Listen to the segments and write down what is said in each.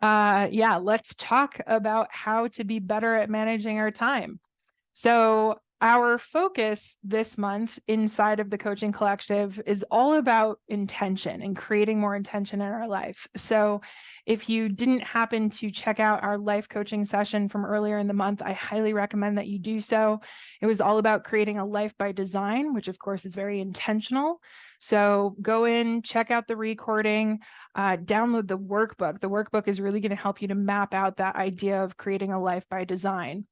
Yeah, let's talk about how to be better at managing our time. So our focus this month inside of the Coaching Collective is all about intention and creating more intention in our life. So if you didn't happen to check out our life coaching session from earlier in the month, I highly recommend that you do so. It was all about creating a life by design, which of course is very intentional. So go in, check out the recording, download the workbook. The workbook is really going to help you to map out that idea of creating a life by design.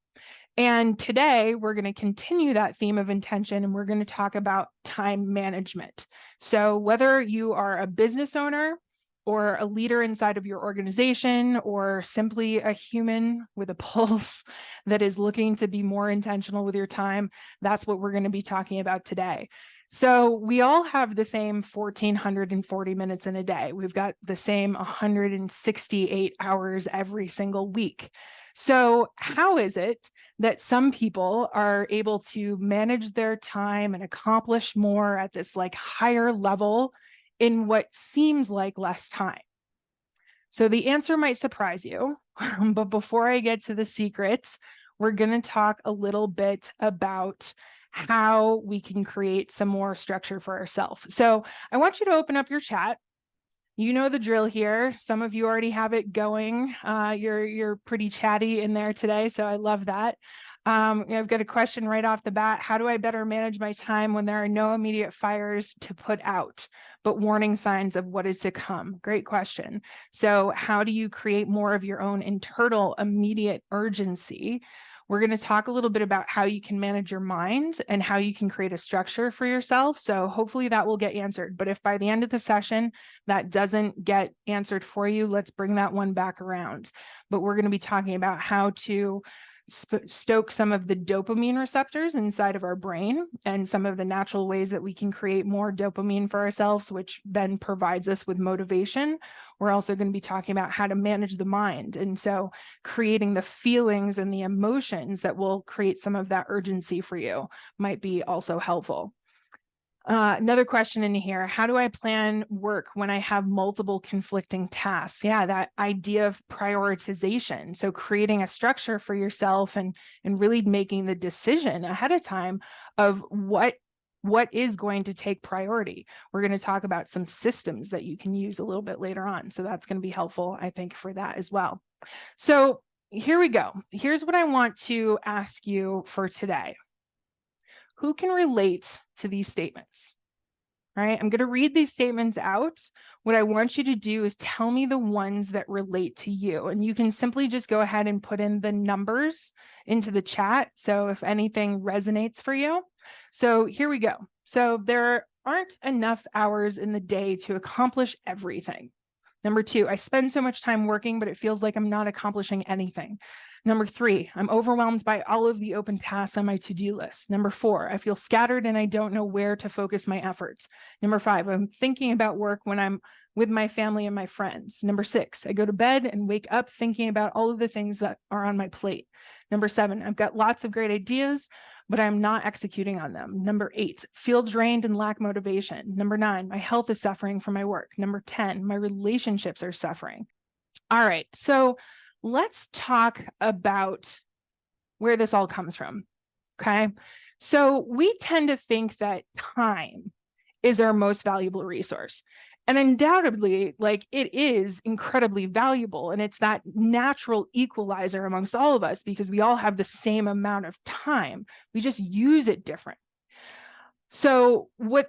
And today we're going to continue that theme of intention, and we're going to talk about time management. So whether you are a business owner or a leader inside of your organization, or simply a human with a pulse that is looking to be more intentional with your time, that's what we're going to be talking about today. So we all have the same 1,440 minutes in a day. We've got the same 168 hours every single week. So how is it that some people are able to manage their time and accomplish more at this higher level in what seems like less time? So the answer might surprise you, but before I get to the secrets, we're going to talk a little bit about how we can create some more structure for ourselves. So I want you to open up your chat. You know the drill here. Some of you already have it going. You're pretty chatty in there today, so I love that. I've got a question right off the bat. How do I better manage my time when there are no immediate fires to put out, but warning signs of what is to come? Great question. So how do you create more of your own internal immediate urgency? We're going to talk a little bit about how you can manage your mind and how you can create a structure for yourself. So hopefully that will get answered. But if by the end of the session that doesn't get answered for you, let's bring that one back around. But we're going to be talking about how to stoke some of the dopamine receptors inside of our brain and some of the natural ways that we can create more dopamine for ourselves, which then provides us with motivation. We're also going to be talking about how to manage the mind. And so creating the feelings and the emotions that will create some of that urgency for you might be also helpful. Another question in here, how do I plan work when I have multiple conflicting tasks? Yeah, that idea of prioritization. So creating a structure for yourself and really making the decision ahead of time of what is going to take priority. We're going to talk about some systems that you can use a little bit later on. So that's going to be helpful, I think, for that as well. So here we go. Here's what I want to ask you for today. Who can relate to these statements? All right, I'm going to read these statements out. What I want you to do is tell me the ones that relate to you. And you can simply just go ahead and put in the numbers into the chat. So if anything resonates for you. So here we go. So there aren't enough hours in the day to accomplish everything. Number 2, I spend so much time working, but it feels like I'm not accomplishing anything. Number 3, I'm overwhelmed by all of the open tasks on my to-do list. Number 4, I feel scattered and I don't know where to focus my efforts. Number 5, I'm thinking about work when I'm with my family and my friends. Number 6, I go to bed and wake up thinking about all of the things that are on my plate. Number 7, I've got lots of great ideas, but I'm not executing on them. Number 8, feel drained and lack motivation. Number 9, my health is suffering from my work. Number 10, my relationships are suffering. All right, so let's talk about where this all comes from, okay? So we tend to think that time is our most valuable resource. And undoubtedly, it is incredibly valuable. And it's that natural equalizer amongst all of us because we all have the same amount of time. We just use it different. So what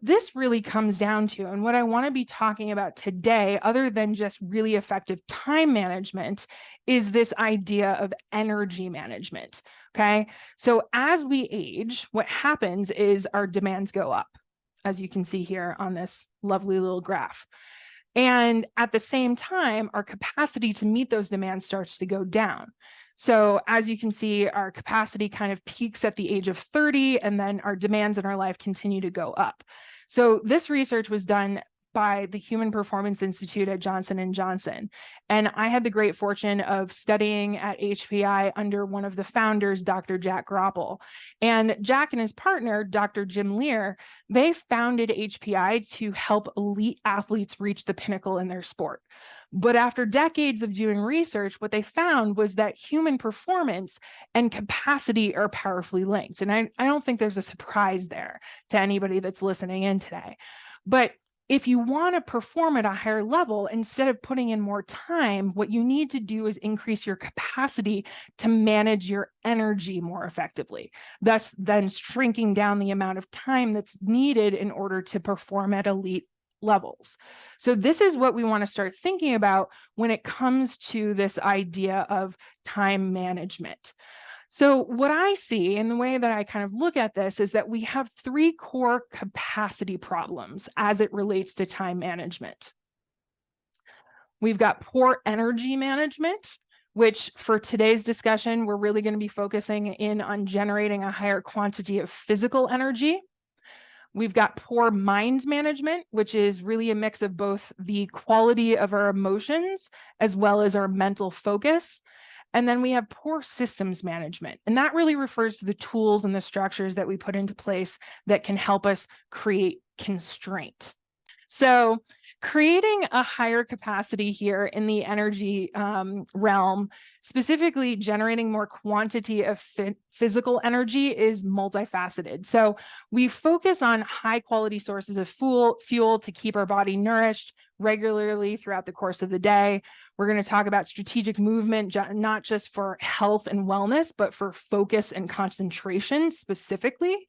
this really comes down to, and what I want to be talking about today, other than just really effective time management, is this idea of energy management, okay? So as we age, what happens is our demands go up, as you can see here on this lovely little graph. And at the same time, our capacity to meet those demands starts to go down. So as you can see, our capacity kind of peaks at the age of 30, and then our demands in our life continue to go up. So this research was done by the Human Performance Institute at Johnson & Johnson. And I had the great fortune of studying at HPI under one of the founders, Dr. Jack Groppel. And Jack and his partner, Dr. Jim Lear, they founded HPI to help elite athletes reach the pinnacle in their sport. But after decades of doing research, what they found was that human performance and capacity are powerfully linked. And I don't think there's a surprise there to anybody that's listening in today. But if you want to perform at a higher level, instead of putting in more time, what you need to do is increase your capacity to manage your energy more effectively, thus then shrinking down the amount of time that's needed in order to perform at elite levels. So this is what we want to start thinking about when it comes to this idea of time management. So what I see in the way that I kind of look at this is that we have three core capacity problems as it relates to time management. We've got poor energy management, which for today's discussion, we're really going to be focusing in on generating a higher quantity of physical energy. We've got poor mind management, which is really a mix of both the quality of our emotions as well as our mental focus. And then we have poor systems management. And that really refers to the tools and the structures that we put into place that can help us create constraint. So creating a higher capacity here in the energy realm, specifically generating more quantity of physical energy, is multifaceted. So we focus on high quality sources of fuel to keep our body nourished regularly throughout the course of the day. We're going to talk about strategic movement, not just for health and wellness, but for focus and concentration specifically.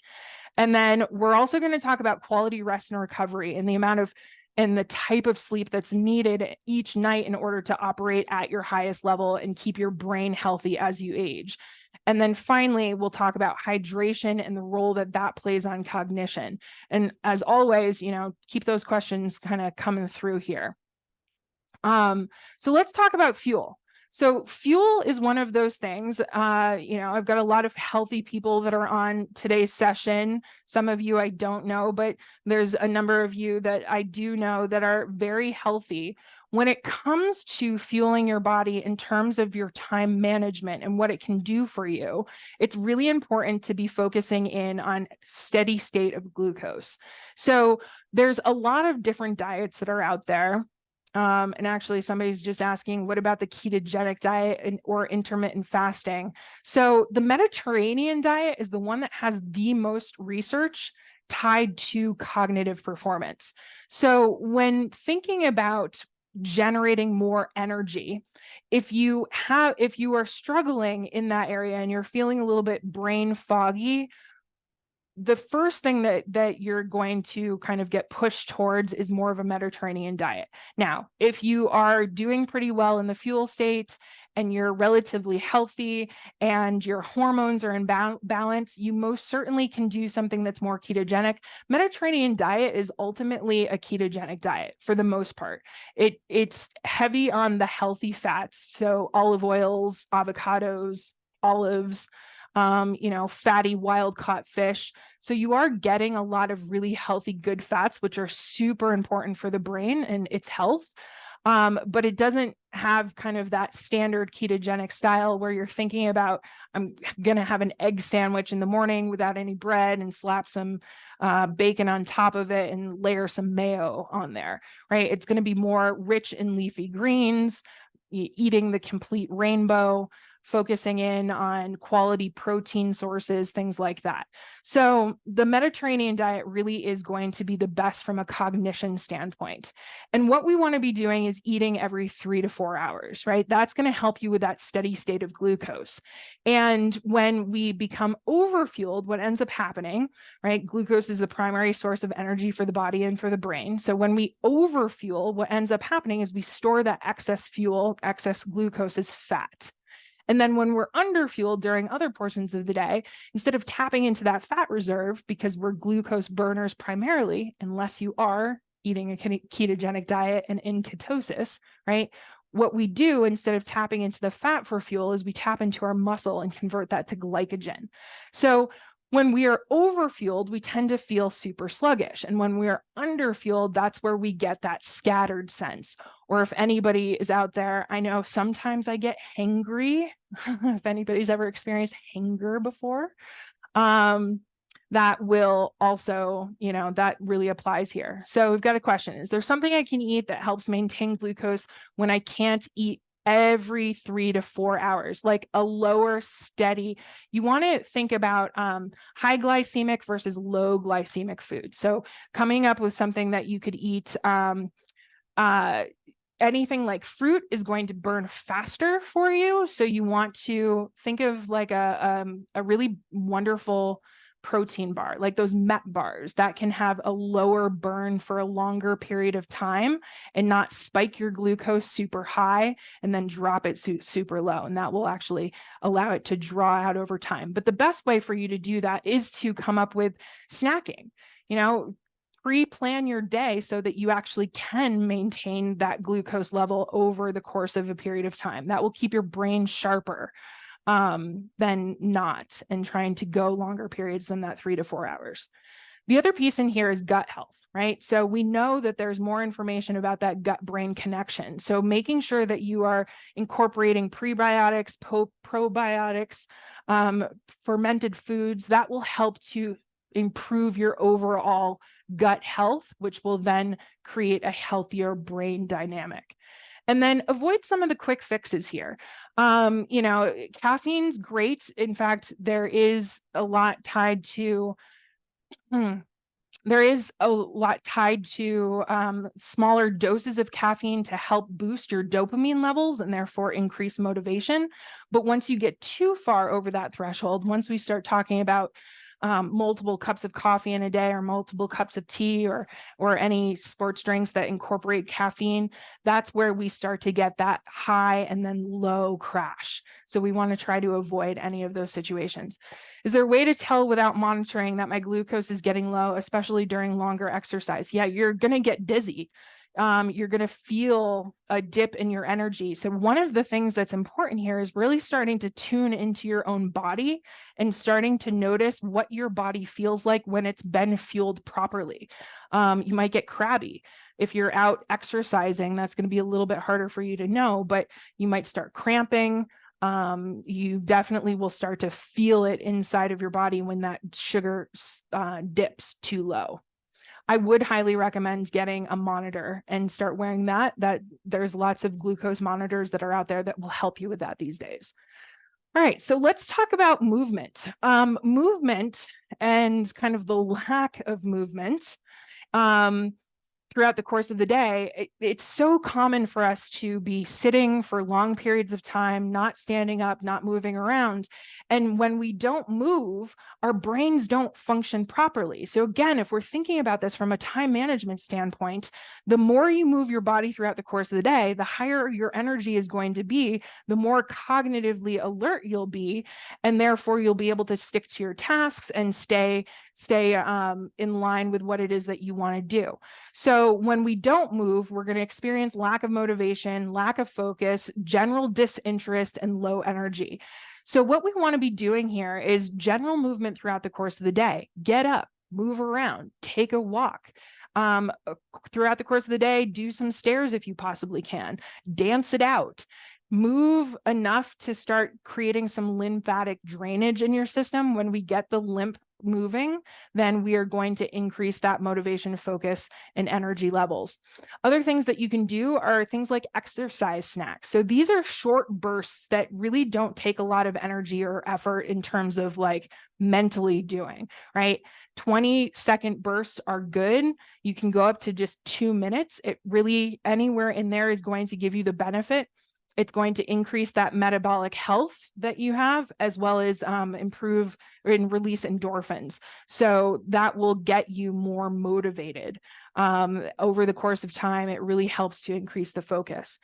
And then we're also going to talk about quality rest and recovery and the amount of and the type of sleep that's needed each night in order to operate at your highest level and keep your brain healthy as you age. And then finally, we'll talk about hydration and the role that that plays on cognition. And as always, keep those questions kind of coming through here. So let's talk about fuel. So fuel is one of those things. I've got a lot of healthy people that are on today's session. Some of you I don't know, but there's a number of you that I do know that are very healthy. When it comes to fueling your body in terms of your time management and what it can do for you, it's really important to be focusing in on steady state of glucose. So there's a lot of different diets that are out there. And actually somebody's just asking, what about the ketogenic diet or intermittent fasting? So the Mediterranean diet is the one that has the most research tied to cognitive performance. So when thinking about generating more energy, if you are struggling in that area and you're feeling a little bit brain foggy, the first thing that you're going to kind of get pushed towards is more of a Mediterranean diet. Now, if you are doing pretty well in the fuel state and you're relatively healthy and your hormones are in balance, you most certainly can do something that's more ketogenic. Mediterranean diet is ultimately a ketogenic diet for the most part. It's heavy on the healthy fats, so olive oils, avocados, olives, fatty wild caught fish. So you are getting a lot of really healthy, good fats, which are super important for the brain and its health. But it doesn't have kind of that standard ketogenic style where you're thinking about, I'm going to have an egg sandwich in the morning without any bread and slap some bacon on top of it and layer some mayo on there, right? It's going to be more rich in leafy greens, eating the complete rainbow, focusing in on quality protein sources, things like that. So the Mediterranean diet really is going to be the best from a cognition standpoint. And what we want to be doing is eating every 3 to 4 hours, right? That's going to help you with that steady state of glucose. And when we become overfueled, what ends up happening, right? Glucose is the primary source of energy for the body and for the brain. So when we overfuel, what ends up happening is we store that excess fuel, excess glucose as fat. And then when we're underfueled during other portions of the day, instead of tapping into that fat reserve, because we're glucose burners primarily, unless you are eating a ketogenic diet and in ketosis, right? What we do instead of tapping into the fat for fuel is we tap into our muscle and convert that to glycogen. So When we are overfueled, we tend to feel super sluggish. And when we are underfueled, that's where we get that scattered sense. Or if anybody is out there, I know sometimes I get hangry. If anybody's ever experienced hanger before, that will also, that really applies here. So we've got a question. Is there something I can eat that helps maintain glucose when I can't eat every 3 to 4 hours, like a lower steady? You want to think about high glycemic versus low glycemic food. So coming up with something that you could eat, anything like fruit is going to burn faster for you. So you want to think of like a really wonderful protein bar, like those MET bars that can have a lower burn for a longer period of time and not spike your glucose super high and then drop it super low. And that will actually allow it to draw out over time. But the best way for you to do that is to come up with snacking, pre-plan your day so that you actually can maintain that glucose level over the course of a period of time. That will keep your brain sharper than not, and trying to go longer periods than that 3 to 4 hours. The other piece in here is gut health, right? So we know that there's more information about that gut-brain connection. So making sure that you are incorporating prebiotics, probiotics, fermented foods, that will help to improve your overall gut health, which will then create a healthier brain dynamic. And then avoid some of the quick fixes here. Caffeine's great. In fact, there is a lot tied to smaller doses of caffeine to help boost your dopamine levels and therefore increase motivation. But once you get too far over that threshold, once we start talking about multiple cups of coffee in a day or multiple cups of tea or any sports drinks that incorporate caffeine, that's where we start to get that high and then low crash. So we want to try to avoid any of those situations. Is there a way to tell without monitoring that my glucose is getting low, especially during longer exercise? Yeah, you're going to get dizzy. You're going to feel a dip in your energy. So one of the things that's important here is really starting to tune into your own body and starting to notice what your body feels like when it's been fueled properly. You might get crabby. If you're out exercising, that's going to be a little bit harder for you to know, but you might start cramping. You definitely will start to feel it inside of your body when that sugar dips too low. I would highly recommend getting a monitor and start wearing that. There's lots of glucose monitors that are out there that will help you with that these days. All right, so let's talk about movement. Movement and kind of the lack of movement throughout the course of the day. It's so common for us to be sitting for long periods of time, not standing up, not moving around. And when we don't move, our brains don't function properly. So again, if we're thinking about this from a time management standpoint, the more you move your body throughout the course of the day, the higher your energy is going to be, the more cognitively alert you'll be, and therefore you'll be able to stick to your tasks and stay in line with what it is that you want to do. So when we don't move, we're going to experience lack of motivation, lack of focus, general disinterest, and low energy. So what we want to be doing here is general movement throughout the course of the day. Get up, move around, take a walk. Throughout the course of the day, do some stairs if you possibly can. Dance it out. Move enough to start creating some lymphatic drainage in your system. When we get the lymph moving, then we are going to increase that motivation, focus, and energy levels. Other things that you can do are things like exercise snacks. So these are short bursts that really don't take a lot of energy or effort in terms of like mentally doing, right? 20-second bursts are good. You can go up to just 2 minutes. It really, anywhere in there is going to give you the benefit. It's going to increase that metabolic health that you have, as well as improve and release endorphins. So that will get you more motivated over the course of time. It really helps to increase the focus.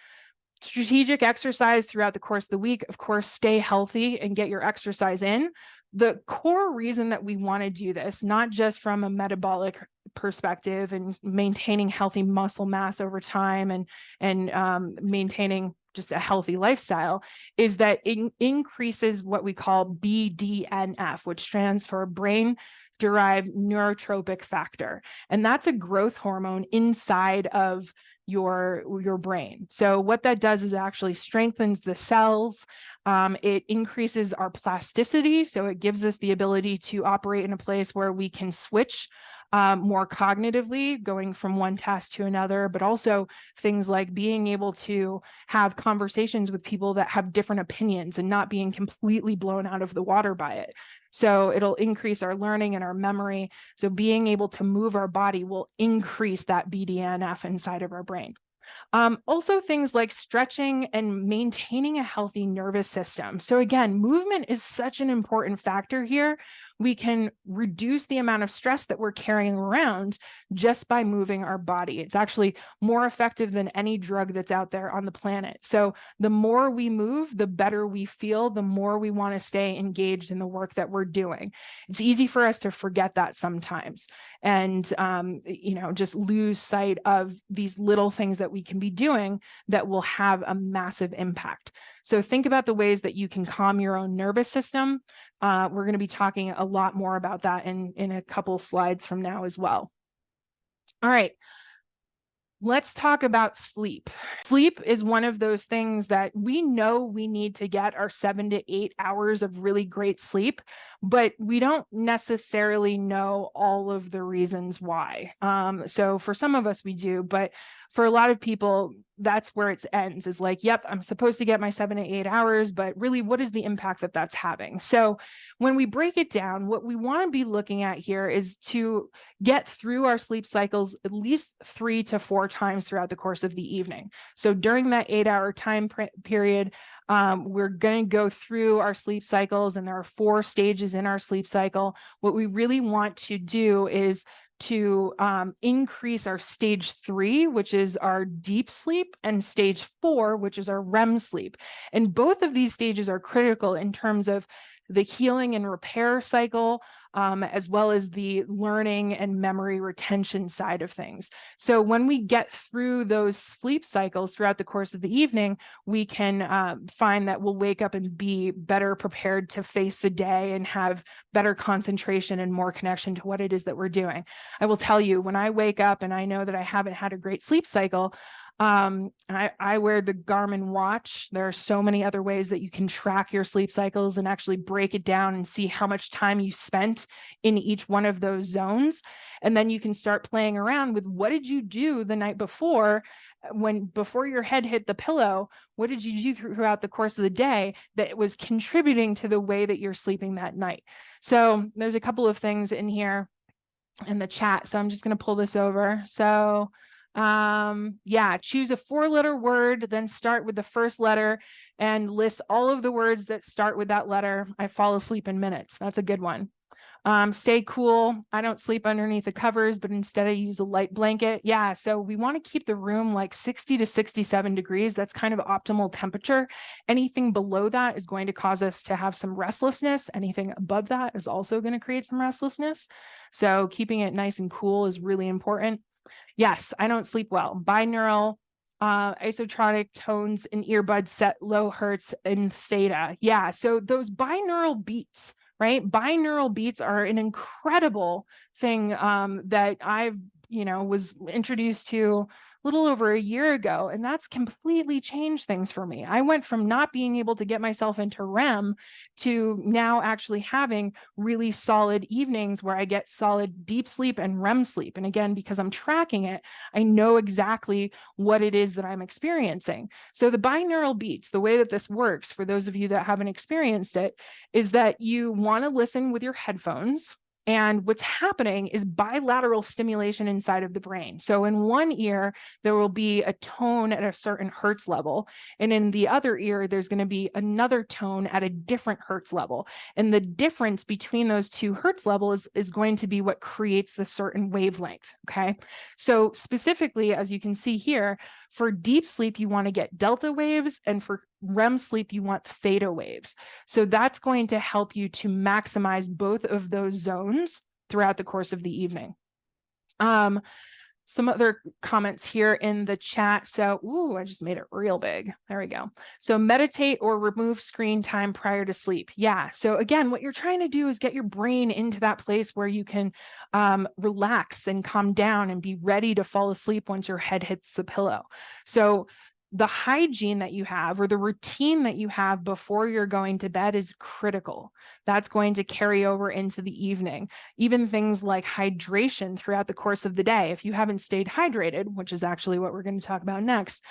Strategic exercise throughout the course of the week. Of course, stay healthy and get your exercise in. The core reason that we want to do this, not just from a metabolic perspective and maintaining healthy muscle mass over time and maintaining just a healthy lifestyle, is that it increases what we call BDNF, which stands for brain-derived neurotrophic factor. And that's a growth hormone inside of your brain. So what that does is actually strengthens the cells. It increases our plasticity. So it gives us the ability to operate in a place where we can switch more cognitively, going from one task to another, but also things like being able to have conversations with people that have different opinions and not being completely blown out of the water by it. So it'll increase our learning and our memory. So being able to move our body will increase that BDNF inside of our brain. Also things like stretching and maintaining a healthy nervous system. So again, movement is such an important factor here. We can reduce the amount of stress that we're carrying around just by moving our body. It's actually more effective than any drug that's out there on the planet. So the more we move, the better we feel, the more we want to stay engaged in the work that we're doing. It's easy for us to forget that sometimes and, just lose sight of these little things that we can be doing that will have a massive impact. So think about the ways that you can calm your own nervous system. We're going to be talking a lot more about that in a couple slides from now as well. All right. Let's talk about sleep. Sleep is one of those things that we know we need to get our 7 to 8 hours of really great sleep, but we don't necessarily know all of the reasons why. So for some of us, we do, but for a lot of people, that's where it ends, is like, yep, I'm supposed to get my 7 to 8 hours, but really, what is the impact that that's having? So when we break it down, what we want to be looking at here is to get through our sleep cycles at least 3 to 4 times throughout the course of the evening. So during that 8-hour time period, we're going to go through our sleep cycles, and there are 4 stages in our sleep cycle. What we really want to do is to increase our stage 3, which is our deep sleep, and stage 4, which is our REM sleep. And both of these stages are critical in terms of the healing and repair cycle, as well as the learning and memory retention side of things. So when we get through those sleep cycles throughout the course of the evening, we can find that we'll wake up and be better prepared to face the day and have better concentration and more connection to what it is that we're doing. I will tell you, when I wake up and I know that I haven't had a great sleep cycle, I wear the Garmin watch. There are so many other ways that you can track your sleep cycles and actually break it down and see how much time you spent in each one of those zones. And then you can start playing around with, what did you do the night before, before your head hit the pillow? What did you do throughout the course of the day that was contributing to the way that you're sleeping that night? So there's a couple of things in here in the chat. So I'm just going to pull this over. So choose a 4-letter word, then start with the first letter and list all of the words that start with that letter. I fall asleep in minutes. That's a good one. Stay cool. I don't sleep underneath the covers, but instead I use a light blanket. Yeah, so we want to keep the room like 60 to 67 degrees. That's kind of optimal temperature. Anything below that is going to cause us to have some restlessness. Anything above that is also going to create some restlessness. So keeping it nice and cool is really important. Yes, I don't sleep well. Binaural, isotronic tones in earbuds set low hertz and theta. Yeah, so those binaural beats, right? Binaural beats are an incredible thing that I've, was introduced to a little over a year ago, and that's completely changed things for me. I went from not being able to get myself into REM to now actually having really solid evenings where I get solid deep sleep and REM sleep. And again, because I'm tracking it, I know exactly what it is that I'm experiencing. So the binaural beats, the way that this works, for those of you that haven't experienced it, is that you want to listen with your headphones. And what's happening is bilateral stimulation inside of the brain. So in one ear, there will be a tone at a certain hertz level. And in the other ear, there's going to be another tone at a different hertz level. And the difference between those 2 hertz levels is going to be what creates the certain wavelength. Okay. So specifically, as you can see here, for deep sleep, you want to get delta waves, and for REM sleep, you want theta waves. So that's going to help you to maximize both of those zones throughout the course of the evening. some other comments here in the chat. So, ooh, I just made it real big. There we go. So meditate or remove screen time prior to sleep. Yeah. So again, what you're trying to do is get your brain into that place where you can relax and calm down and be ready to fall asleep once your head hits the pillow. So the hygiene that you have or the routine that you have before you're going to bed is critical. That's going to carry over into the evening. Even things like hydration throughout the course of the day. If you haven't stayed hydrated, which is actually what we're going to talk about next,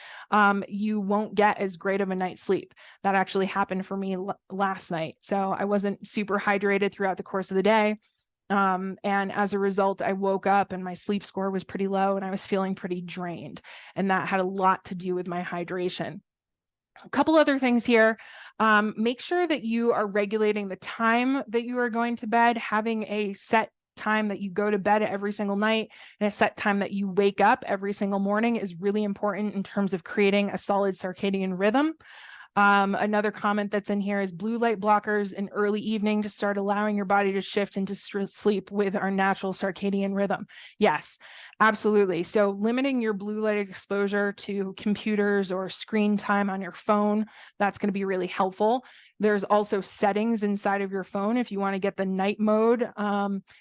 you won't get as great of a night's sleep. That actually happened for me last night. So I wasn't super hydrated throughout the course of the day. And as a result, I woke up and my sleep score was pretty low and I was feeling pretty drained. And that had a lot to do with my hydration. A couple other things here. Make sure that you are regulating the time that you are going to bed, having a set time that you go to bed every single night and a set time that you wake up every single morning is really important in terms of creating a solid circadian rhythm. Another comment that's in here is blue light blockers in early evening to start allowing your body to shift into sleep with our natural circadian rhythm. Yes, absolutely. So limiting your blue light exposure to computers or screen time on your phone, that's going to be really helpful. There's also settings inside of your phone. If you want to get the night mode,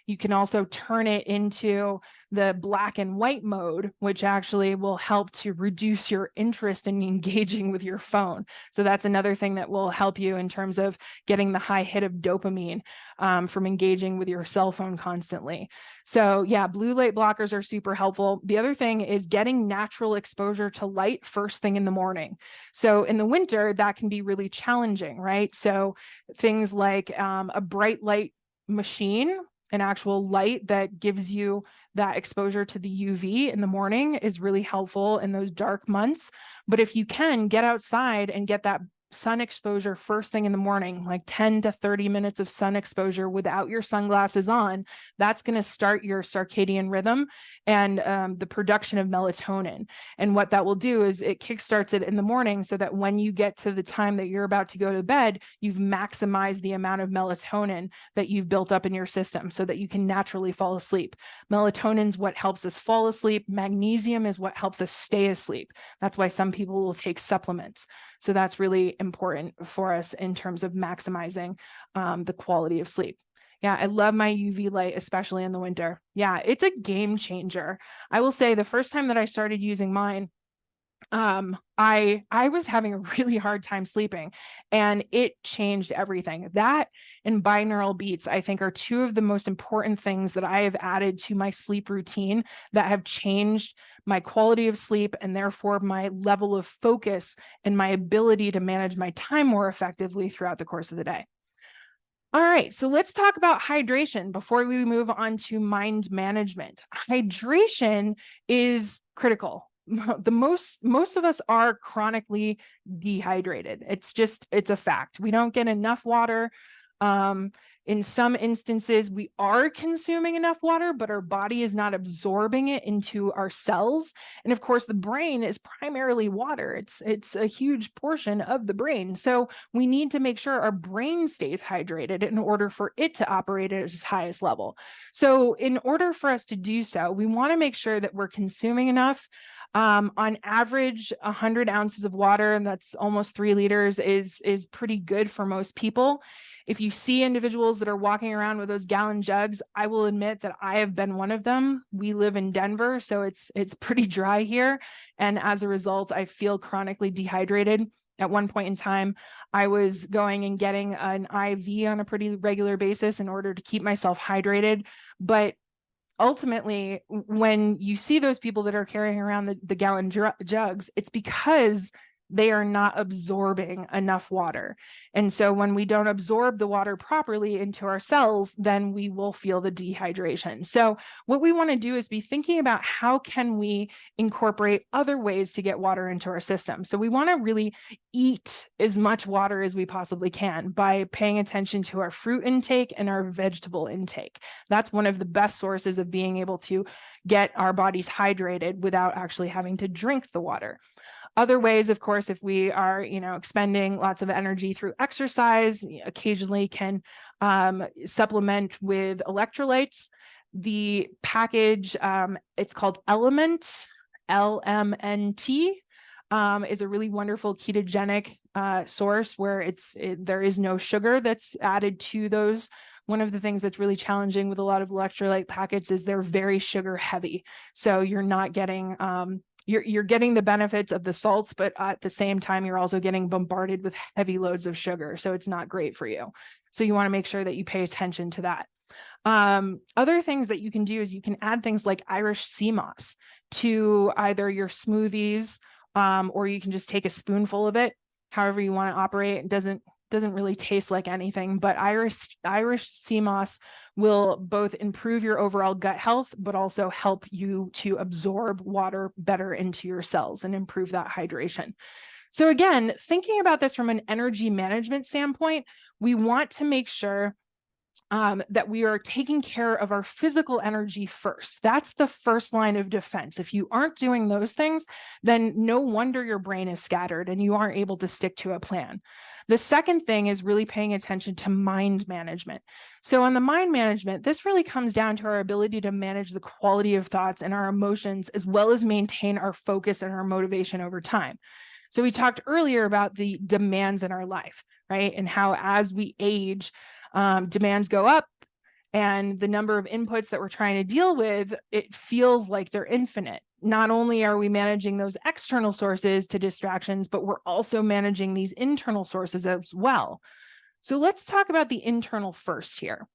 you can also turn it into the black and white mode, which actually will help to reduce your interest in engaging with your phone. So that's another thing that will help you in terms of getting the high hit of dopamine from engaging with your cell phone constantly. So yeah, blue light blockers are super helpful. The other thing is getting natural exposure to light first thing in the morning. So in the winter, that can be really challenging, right? So things like a bright light machine, an actual light that gives you that exposure to the UV in the morning is really helpful in those dark months. But if you can get outside and get that sun exposure first thing in the morning, like 10 to 30 minutes of sun exposure without your sunglasses on, that's going to start your circadian rhythm and the production of melatonin. And what that will do is it kickstarts it in the morning so that when you get to the time that you're about to go to bed, you've maximized the amount of melatonin that you've built up in your system so that you can naturally fall asleep. Melatonin is what helps us fall asleep. Magnesium is what helps us stay asleep. That's why some people will take supplements. So that's really important for us in terms of maximizing the quality of sleep. Yeah, I love my UV light, especially in the winter. Yeah, it's a game changer. I will say the first time that I started using mine, I was having a really hard time sleeping and it changed everything. That and binaural beats, I think, are two of the most important things that I have added to my sleep routine that have changed my quality of sleep and therefore my level of focus and my ability to manage my time more effectively throughout the course of the day. All right, so let's talk about hydration before we move on to mind management. Hydration is critical. Most of us are chronically dehydrated. It's a fact. We don't get enough water. In some instances, we are consuming enough water, but our body is not absorbing it into our cells. And of course, the brain is primarily water. It's a huge portion of the brain. So we need to make sure our brain stays hydrated in order for it to operate at its highest level. So in order for us to do so, we want to make sure that we're consuming enough. On average, 100 ounces of water, and that's almost 3 liters, is pretty good for most people. If you see individuals that are walking around with those gallon jugs, I will admit that I have been one of them. We live in Denver, so it's pretty dry here. And as a result, I feel chronically dehydrated. At one point in time, I was going and getting an IV on a pretty regular basis in order to keep myself hydrated. But ultimately, when you see those people that are carrying around the gallon jugs, it's because they are not absorbing enough water. And so when we don't absorb the water properly into our cells, then we will feel the dehydration. So what we want to do is be thinking about how can we incorporate other ways to get water into our system. So we want to really eat as much water as we possibly can by paying attention to our fruit intake and our vegetable intake. That's one of the best sources of being able to get our bodies hydrated without actually having to drink the water. Other ways, of course, if we are, expending lots of energy through exercise, occasionally can supplement with electrolytes. The package, it's called Element, LMNT, is a really wonderful ketogenic source where there is no sugar that's added to those. One of the things that's really challenging with a lot of electrolyte packets is they're very sugar heavy. So you're not getting, you're getting the benefits of the salts, but at the same time, you're also getting bombarded with heavy loads of sugar. So it's not great for you. So you want to make sure that you pay attention to that. Other things that you can do is you can add things like Irish sea moss to either your smoothies, or you can just take a spoonful of it, however you want to operate. It doesn't really taste like anything, but Irish sea moss will both improve your overall gut health, but also help you to absorb water better into your cells and improve that hydration. So again, thinking about this from an energy management standpoint, we want to make sure that we are taking care of our physical energy first. That's the first line of defense. If you aren't doing those things, then no wonder your brain is scattered and you aren't able to stick to a plan. The second thing is really paying attention to mind management. So on the mind management, this really comes down to our ability to manage the quality of thoughts and our emotions, as well as maintain our focus and our motivation over time. So we talked earlier about the demands in our life, right? And how as we age, demands go up and the number of inputs that we're trying to deal with, it feels like they're infinite. Not only are we managing those external sources to distractions, but we're also managing these internal sources as well. So let's talk about the internal first here.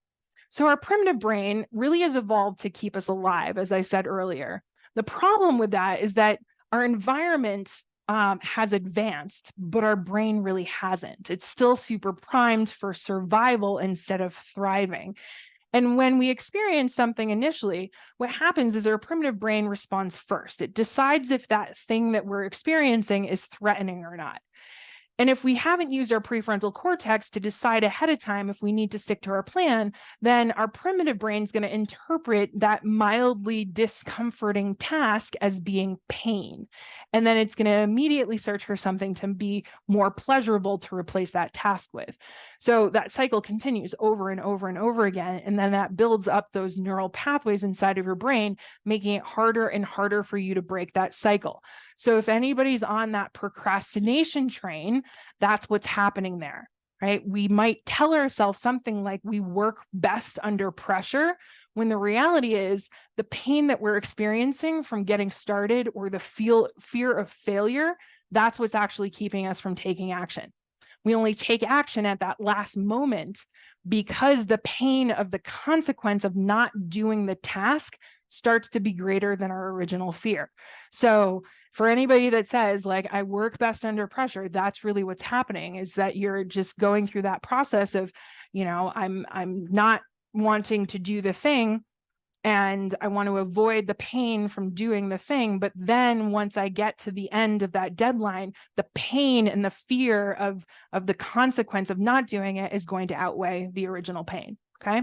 So our primitive brain really has evolved to keep us alive, as I said earlier. The problem with that is that our environment has advanced, but our brain really hasn't. It's still super primed for survival instead of thriving. And when we experience something initially, what happens is our primitive brain responds first. It decides if that thing that we're experiencing is threatening or not. And if we haven't used our prefrontal cortex to decide ahead of time if we need to stick to our plan, then our primitive brain is going to interpret that mildly discomforting task as being pain. And then it's going to immediately search for something to be more pleasurable to replace that task with. So that cycle continues over and over and over again. And then that builds up those neural pathways inside of your brain, making it harder and harder for you to break that cycle. So if anybody's on that procrastination train, that's what's happening there, right? We might tell ourselves something like we work best under pressure, when the reality is the pain that we're experiencing from getting started or the fear of failure, that's what's actually keeping us from taking action. We only take action at that last moment because the pain of the consequence of not doing the task starts to be greater than our original fear. So for anybody that says like, I work best under pressure, that's really what's happening, is that you're just going through that process of, I'm not wanting to do the thing and I want to avoid the pain from doing the thing. But then once I get to the end of that deadline, the pain and the fear of the consequence of not doing it is going to outweigh the original pain. Okay.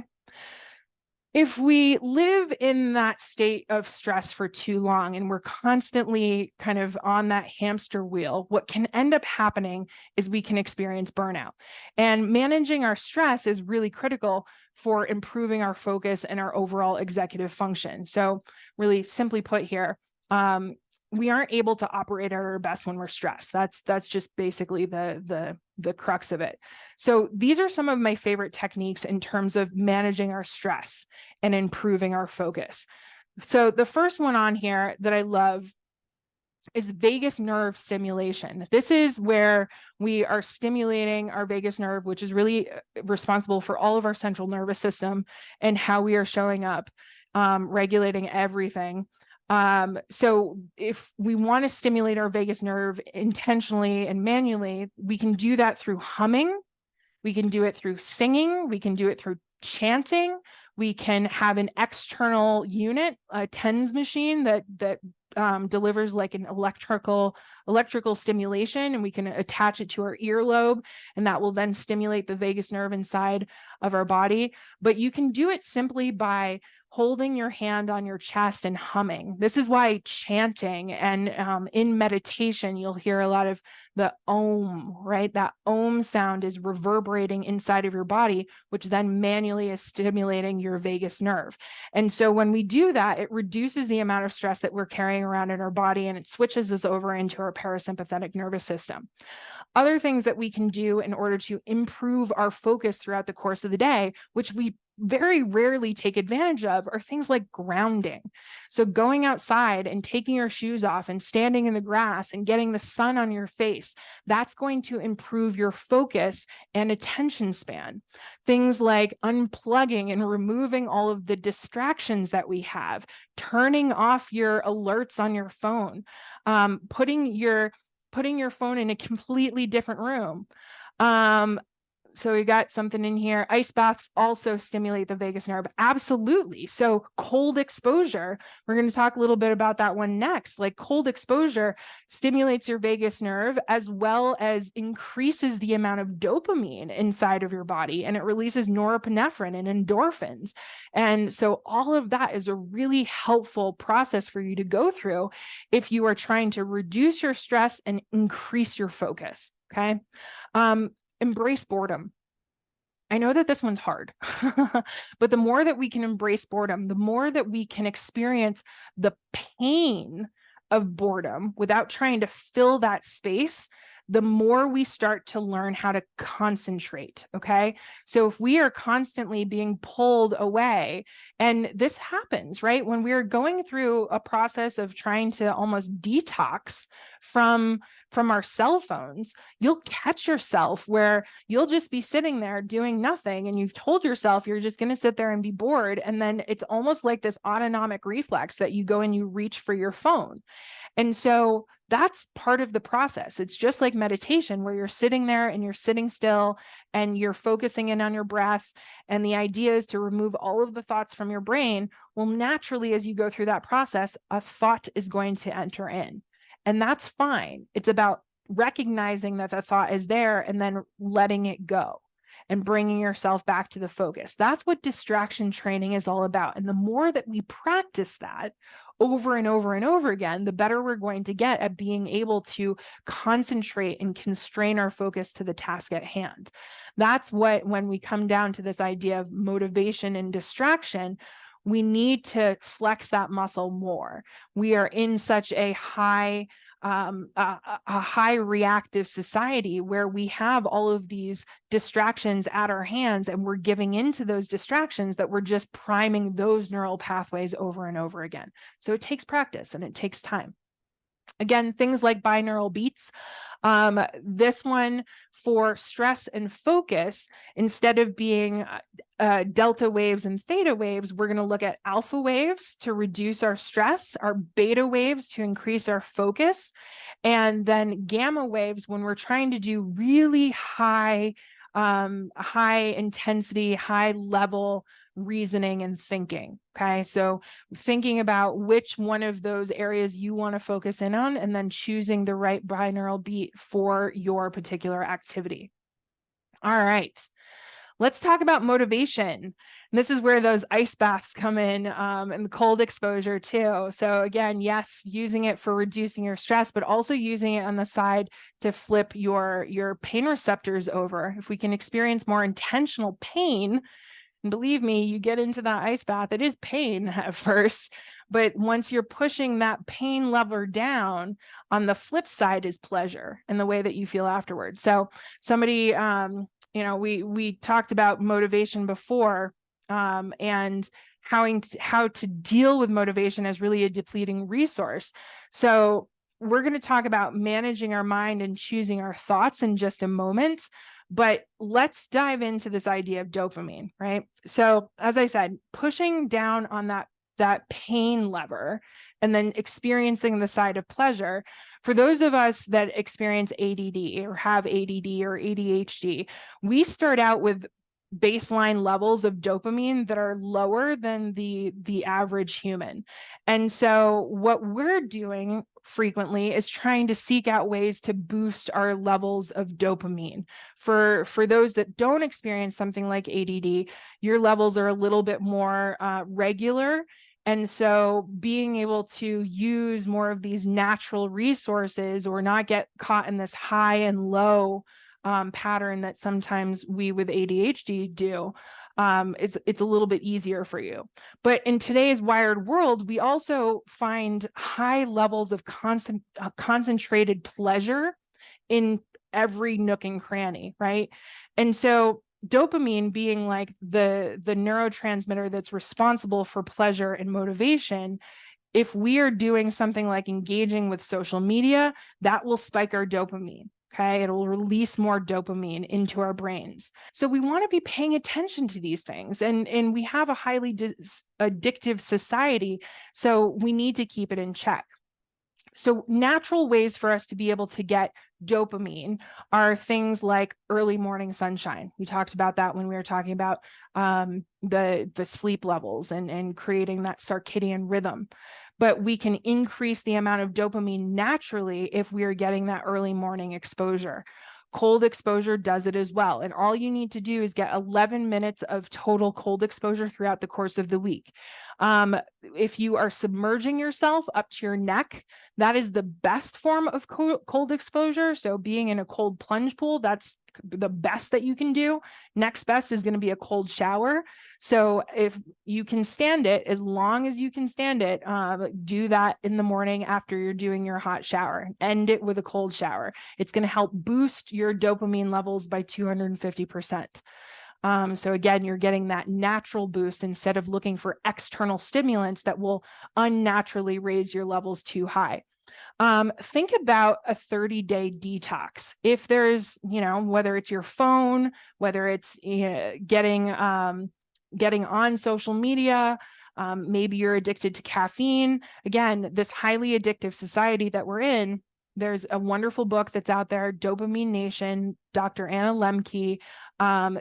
If we live in that state of stress for too long and we're constantly kind of on that hamster wheel, what can end up happening is we can experience burnout. And managing our stress is really critical for improving our focus and our overall executive function. So really simply put here, we aren't able to operate at our best when we're stressed. That's just basically the crux of it. So these are some of my favorite techniques in terms of managing our stress and improving our focus. So the first one on here that I love is vagus nerve stimulation. This is where we are stimulating our vagus nerve, which is really responsible for all of our central nervous system and how we are showing up, regulating everything. So if we want to stimulate our vagus nerve intentionally and manually, we can do that through humming. We can do it through singing. We can do it through chanting. We can have an external unit, a TENS machine that delivers like an electrical stimulation, and we can attach it to our earlobe, and that will then stimulate the vagus nerve inside of our body. But you can do it simply by holding your hand on your chest and humming. This is why chanting and in meditation, you'll hear a lot of the om, right? That om sound is reverberating inside of your body, which then manually is stimulating your vagus nerve. And so when we do that, it reduces the amount of stress that we're carrying around in our body, and it switches us over into our parasympathetic nervous system. Other things that we can do in order to improve our focus throughout the course of the day, which we very rarely take advantage of, are things like grounding. So going outside and taking your shoes off and standing in the grass and getting the sun on your face, that's going to improve your focus and attention span. Things like unplugging and removing all of the distractions that we have, turning off your alerts on your phone, putting your phone in a completely different room. So we got something in here. Ice baths also stimulate the vagus nerve. Absolutely. So cold exposure, we're going to talk a little bit about that one next. Like cold exposure stimulates your vagus nerve as well as increases the amount of dopamine inside of your body, and it releases norepinephrine and endorphins. And so all of that is a really helpful process for you to go through if you are trying to reduce your stress and increase your focus. Okay. Embrace boredom. I know that this one's hard, but the more that we can embrace boredom, the more that we can experience the pain of boredom without trying to fill that space, the more we start to learn how to concentrate. Okay. So if we are constantly being pulled away, and this happens, right? When we're going through a process of trying to almost detox from our cell phones, you'll catch yourself where you'll just be sitting there doing nothing. And you've told yourself you're just going to sit there and be bored. And then it's almost like this autonomic reflex that you go and you reach for your phone. And so that's part of the process. It's just like meditation, where you're sitting there and you're sitting still and you're focusing in on your breath. And the idea is to remove all of the thoughts from your brain. Well, naturally, as you go through that process, a thought is going to enter in. And that's fine. It's about recognizing that the thought is there and then letting it go and bringing yourself back to the focus. That's what distraction training is all about. And the more that we practice that over and over and over again, the better we're going to get at being able to concentrate and constrain our focus to the task at hand. That's what, when we come down to this idea of motivation and distraction, we need to flex that muscle more. We are in such a high reactive society where we have all of these distractions at our hands, and we're giving into those distractions that we're just priming those neural pathways over and over again. So it takes practice and it takes time. Again, things like binaural beats. This one for stress and focus, instead of being delta waves and theta waves, we're going to look at alpha waves to reduce our stress, our beta waves to increase our focus, and then gamma waves when we're trying to do really high intensity, high level reasoning and thinking. Okay. So thinking about which one of those areas you want to focus in on, and then choosing the right binaural beat for your particular activity. All right. Let's talk about motivation. And this is where those ice baths come in, and the cold exposure too. So again, yes, using it for reducing your stress, but also using it on the side to flip your pain receptors over. If we can experience more intentional pain, and believe me, you get into that ice bath, it is pain at first, but once you're pushing that pain lever down, on the flip side is pleasure and the way that you feel afterwards. So somebody, we talked about motivation before, and how to deal with motivation as really a depleting resource. So we're going to talk about managing our mind and choosing our thoughts in just a moment. But let's dive into this idea of dopamine, right? So as I said, pushing down on that pain lever and then experiencing the side of pleasure. For those of us that experience ADD or have ADD or ADHD, we start out with baseline levels of dopamine that are lower than the average human. And so what we're doing frequently is trying to seek out ways to boost our levels of dopamine. For those that don't experience something like ADD, your levels are a little bit more regular. And so being able to use more of these natural resources or not get caught in this high and low pattern that sometimes we with ADHD do, it's a little bit easier for you. But in today's wired world, we also find high levels of concentrated pleasure in every nook and cranny, right? And so dopamine being like the neurotransmitter that's responsible for pleasure and motivation, if we are doing something like engaging with social media, that will spike our dopamine. Okay, it'll release more dopamine into our brains. So we want to be paying attention to these things. And we have a highly addictive society, so we need to keep it in check. So natural ways for us to be able to get dopamine are things like early morning sunshine. We talked about that when we were talking about the sleep levels and creating that circadian rhythm. But we can increase the amount of dopamine naturally if we are getting that early morning exposure. Cold exposure does it as well. And all you need to do is get 11 minutes of total cold exposure throughout the course of the week. If you are submerging yourself up to your neck, that is the best form of cold exposure. So being in a cold plunge pool, that's the best that you can do. Next best is going to be a cold shower. So if you can stand it, as long as you can stand it, do that in the morning after you're doing your hot shower. End it with a cold shower. It's going to help boost your dopamine levels by 250%. So again, you're getting that natural boost instead of looking for external stimulants that will unnaturally raise your levels too high. Think about a 30-day detox. If there's, whether it's your phone, whether it's getting on social media, maybe you're addicted to caffeine. Again, this highly addictive society that we're in, there's a wonderful book that's out there, Dopamine Nation, Dr. Anna Lemke.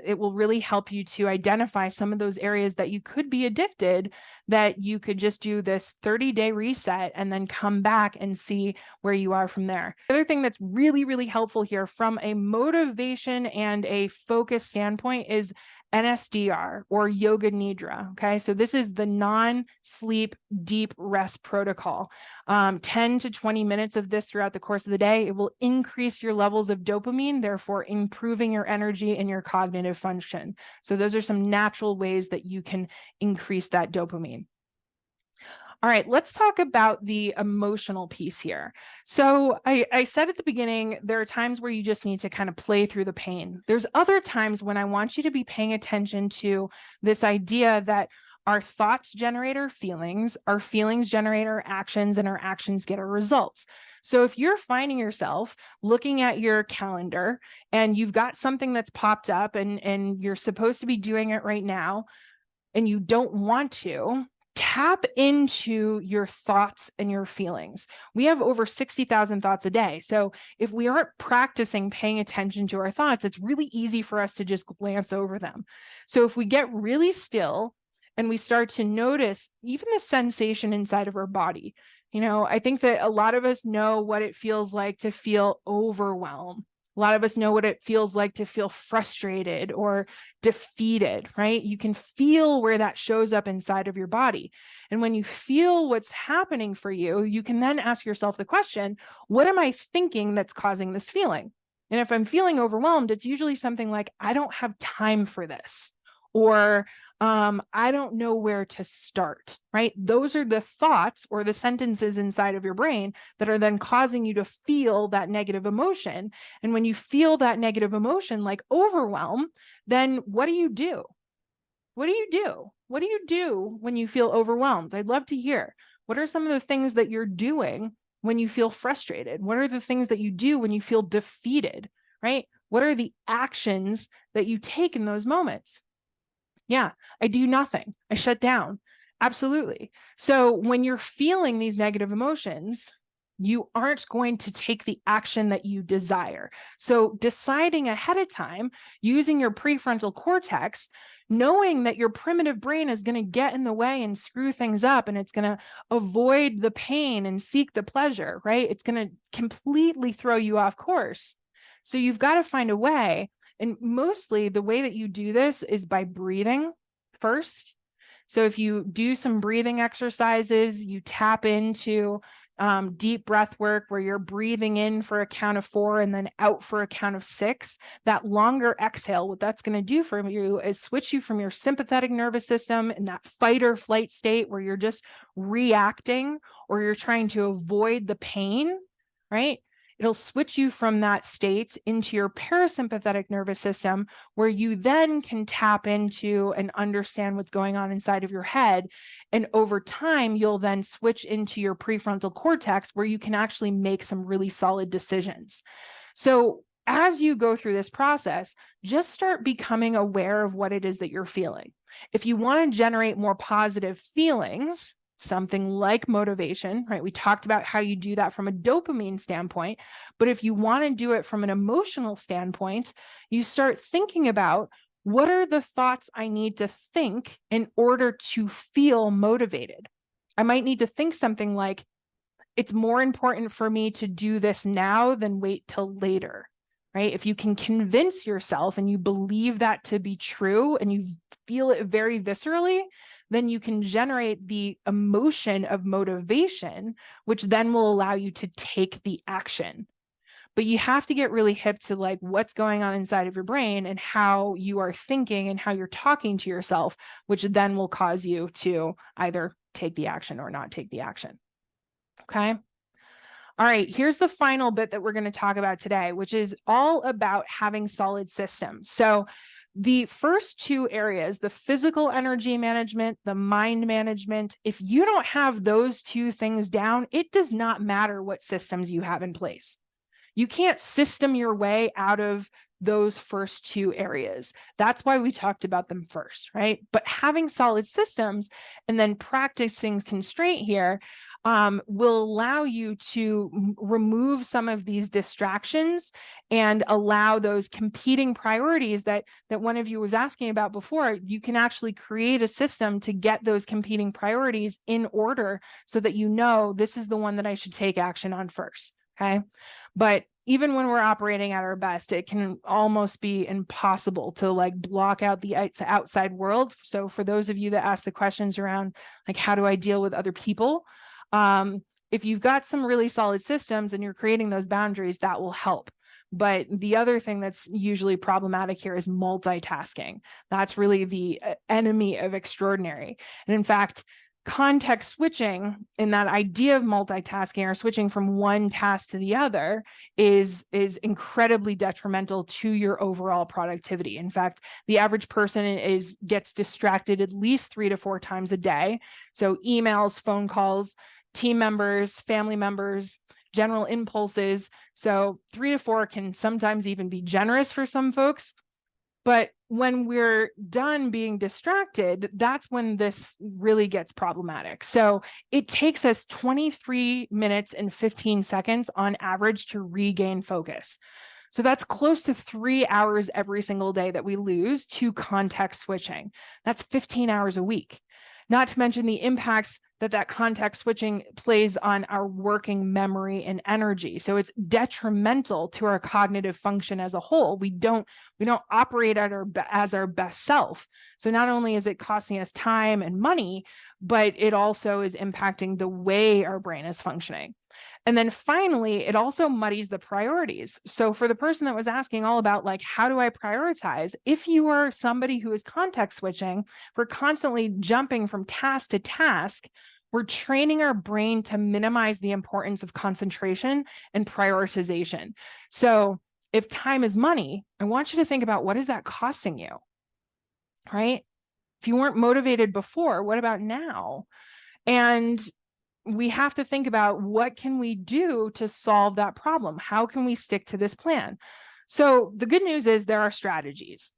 It will really help you to identify some of those areas that you could be addicted, that you could just do this 30-day reset and then come back and see where you are from there. The other thing that's really, really helpful here from a motivation and a focus standpoint is NSDR or Yoga Nidra. Okay, so this is the non-sleep deep rest protocol. 10 to 20 minutes of this throughout the course of the day, it will increase your levels of dopamine, therefore improving your energy and your cognitive function. So those are some natural ways that you can increase that dopamine. All right, let's talk about the emotional piece here. So I said at the beginning, there are times where you just need to kind of play through the pain. There's other times when I want you to be paying attention to this idea that our thoughts generate our feelings generate our actions, and our actions get our results. So if you're finding yourself looking at your calendar and you've got something that's popped up and you're supposed to be doing it right now and you don't want to, tap into your thoughts and your feelings. We have over 60,000 thoughts a day. So if we aren't practicing paying attention to our thoughts, it's really easy for us to just glance over them. So if we get really still and we start to notice even the sensation inside of our body, I think that a lot of us know what it feels like to feel overwhelmed. A lot of us know what it feels like to feel frustrated or defeated, right? You can feel where that shows up inside of your body. And when you feel what's happening for you, you can then ask yourself the question, what am I thinking that's causing this feeling? And if I'm feeling overwhelmed, it's usually something like, I don't have time for this, or I don't know where to start, right? Those are the thoughts or the sentences inside of your brain that are then causing you to feel that negative emotion. And when you feel that negative emotion, like overwhelm, then what do you do? What do you do? What do you do when you feel overwhelmed? I'd love to hear. What are some of the things that you're doing when you feel frustrated? What are the things that you do when you feel defeated, right? What are the actions that you take in those moments? Yeah, I do nothing. I shut down. Absolutely. So when you're feeling these negative emotions, you aren't going to take the action that you desire. So deciding ahead of time, using your prefrontal cortex, knowing that your primitive brain is going to get in the way and screw things up, and it's going to avoid the pain and seek the pleasure, right? It's going to completely throw you off course. So you've got to find a way. And mostly the way that you do this is by breathing first. So if you do some breathing exercises, you tap into deep breath work where you're breathing in for a count of 4 and then out for a count of 6, that longer exhale, what that's going to do for you is switch you from your sympathetic nervous system in that fight or flight state where you're just reacting or you're trying to avoid the pain, right? It'll switch you from that state into your parasympathetic nervous system, where you then can tap into and understand what's going on inside of your head. And over time, you'll then switch into your prefrontal cortex, where you can actually make some really solid decisions. So as you go through this process, just start becoming aware of what it is that you're feeling. If you want to generate more positive feelings, something like motivation, right? We talked about how you do that from a dopamine standpoint, but if you want to do it from an emotional standpoint, you start thinking about, what are the thoughts I need to think in order to feel motivated? I might need to think something like, it's more important for me to do this now than wait till later, right? If you can convince yourself and you believe that to be true and you feel it very viscerally, then you can generate the emotion of motivation, which then will allow you to take the action. But you have to get really hip to like what's going on inside of your brain and how you are thinking and how you're talking to yourself, which then will cause you to either take the action or not take the action. Okay. All right, here's the final bit that we're going to talk about today, which is all about having solid systems. So the first 2 areas, the physical energy management, the mind management, if you don't have those 2 things down, it does not matter what systems you have in place. You can't system your way out of those first 2 areas. That's why we talked about them first, right? But having solid systems and then practicing constraint here will allow you to remove some of these distractions and allow those competing priorities that one of you was asking about before. You can actually create a system to get those competing priorities in order so that you know this is the one that I should take action on first. Okay. But even when we're operating at our best, it can almost be impossible to like block out the outside world. So for those of you that ask the questions around like, how do I deal with other people? If you've got some really solid systems and you're creating those boundaries, that will help. But the other thing that's usually problematic here is multitasking. That's really the enemy of extraordinary. And in fact, context switching in that idea of multitasking or switching from one task to the other is incredibly detrimental to your overall productivity. In fact, the average person gets distracted at least 3 to 4 times a day. So emails, phone calls, team members, family members, general impulses. So 3 to 4 can sometimes even be generous for some folks. But when we're done being distracted, that's when this really gets problematic. So it takes us 23 minutes and 15 seconds on average to regain focus. So that's close to 3 hours every single day that we lose to context switching. That's 15 hours a week. Not to mention the impacts that context switching plays on our working memory and energy. So it's detrimental to our cognitive function as a whole. We don't operate as our best self. So not only is it costing us time and money, but it also is impacting the way our brain is functioning. And then finally, it also muddies the priorities. So for the person that was asking all about like, how do I prioritize? If you are somebody who is context switching, we're constantly jumping from task to task, we're training our brain to minimize the importance of concentration and prioritization. So if time is money, I want you to think about, what is that costing you, right? If you weren't motivated before, what about now? And we have to think about, what can we do to solve that problem? How can we stick to this plan? So the good news is there are strategies.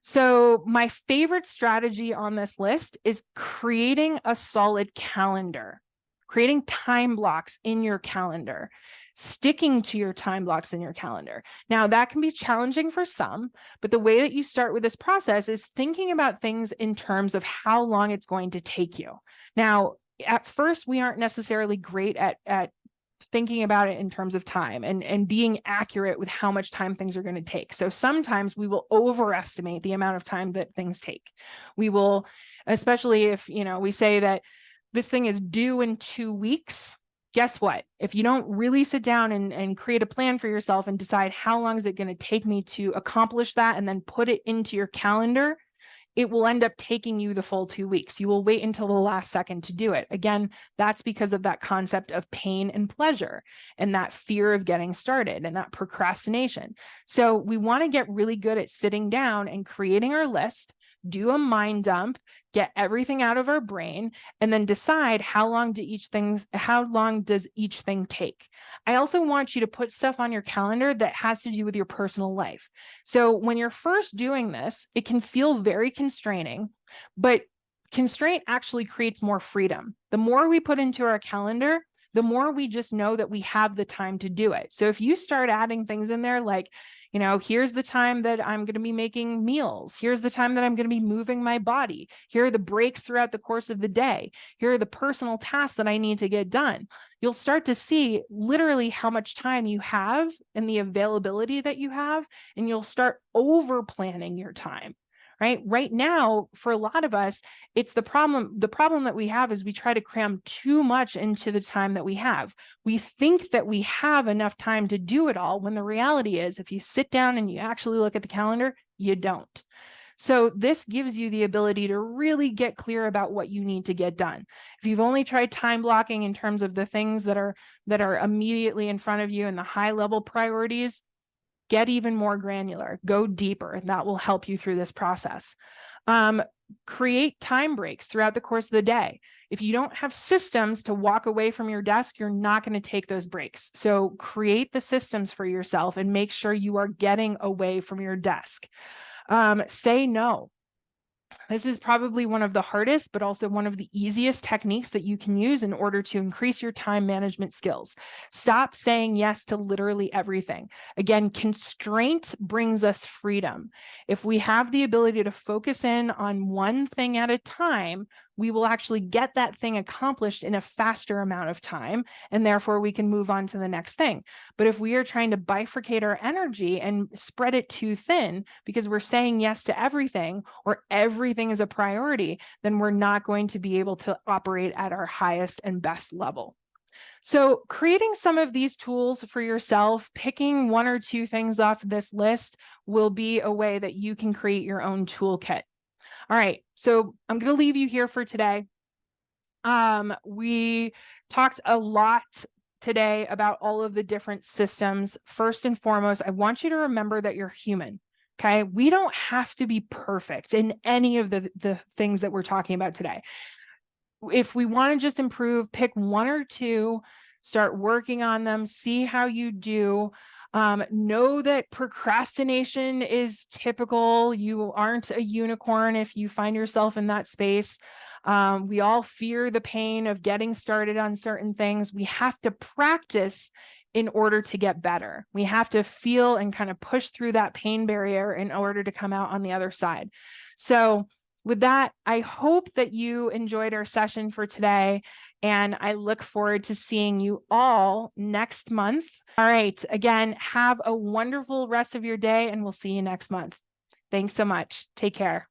So my favorite strategy on this list is creating a solid calendar. creating time blocks in your calendar, sticking to your time blocks in your calendar. Now, that can be challenging for some, but the way that you start with this process is thinking about things in terms of how long it's going to take you. Now, at first, we aren't necessarily great at thinking about it in terms of time and being accurate with how much time things are going to take. So sometimes we will overestimate the amount of time that things take. We will, especially if, we say that this thing is due in 2 weeks. Guess what? If you don't really sit down and create a plan for yourself and decide how long is it going to take me to accomplish that and then put it into your calendar, it will end up taking you the full 2 weeks. You will wait until the last second to do it. Again, that's because of that concept of pain and pleasure and that fear of getting started and that procrastination. So we want to get really good at sitting down and creating our list, do a mind dump, get everything out of our brain, and then decide how long does each thing take. I also want you to put stuff on your calendar that has to do with your personal life. So when you're first doing this, it can feel very constraining, but constraint actually creates more freedom. The more we put into our calendar, the more we just know that we have the time to do it. So if you start adding things in there like, here's the time that I'm going to be making meals. Here's the time that I'm going to be moving my body. Here are the breaks throughout the course of the day. Here are the personal tasks that I need to get done. You'll start to see literally how much time you have and the availability that you have, and you'll start over planning your time. Right now, for a lot of us, it's the problem that we have is we try to cram too much into the time that we have. We think that we have enough time to do it all, when the reality is, if you sit down and you actually look at the calendar, you don't. So this gives you the ability to really get clear about what you need to get done. If you've only tried time blocking in terms of the things that are immediately in front of you and the high level priorities, get even more granular, go deeper. That will help you through this process. Create time breaks throughout the course of the day. If you don't have systems to walk away from your desk, you're not going to take those breaks. So create the systems for yourself and make sure you are getting away from your desk. Say no. This is probably one of the hardest, but also one of the easiest techniques that you can use in order to increase your time management skills. Stop saying yes to literally everything. Again, constraint brings us freedom. If we have the ability to focus in on one thing at a time, we will actually get that thing accomplished in a faster amount of time, and therefore we can move on to the next thing. But if we are trying to bifurcate our energy and spread it too thin because we're saying yes to everything or everything is a priority, then we're not going to be able to operate at our highest and best level. So creating some of these tools for yourself, picking one or two things off this list, will be a way that you can create your own toolkit. All right, so I'm going to leave you here for today. We talked a lot today about all of the different systems. First and foremost, I want you to remember that you're human. Okay, we don't have to be perfect in any of the things that we're talking about today. If we want to just improve, pick one or two, start working on them, see how you do. Know that procrastination is typical. You aren't a unicorn if you find yourself in that space. We all fear the pain of getting started on certain things. We have to practice in order to get better. We have to feel and kind of push through that pain barrier in order to come out on the other side. So with that, I hope that you enjoyed our session for today, and I look forward to seeing you all next month. All right, again, have a wonderful rest of your day, and we'll see you next month. Thanks so much. Take care.